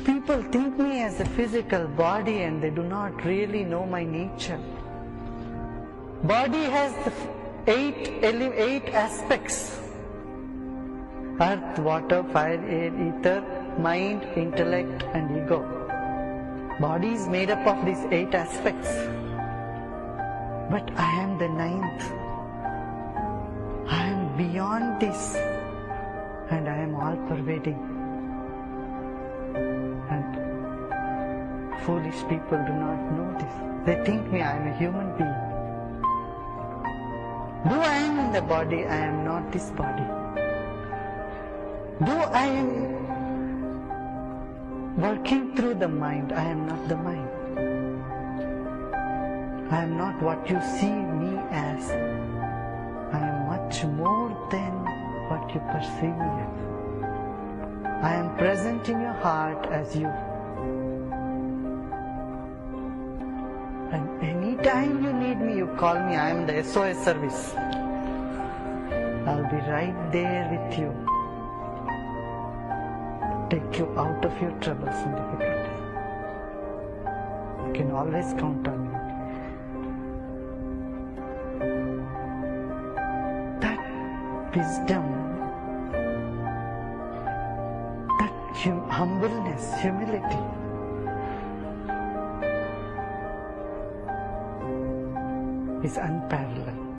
people think me as a physical body and they do not really know my nature. Body has the eight aspects: earth, water, fire, air, ether, mind, intellect and ego. Body is made up of these 8 aspects. But I am the 9th. I am beyond this. And I am all pervading. And foolish people do not know this. They think me I am a human being. Though I am in the body, I am not this body. Though I am working through the mind, I am not the mind. I am not what you see me as. I am much more than what you perceive me as. I am present in your heart as you. And anytime you need me, you call me. I am the SOS service. I'll be right there with you. Take you out of your troubles and difficulties. You can always count on me. That wisdom, that humbleness, humility is unparalleled.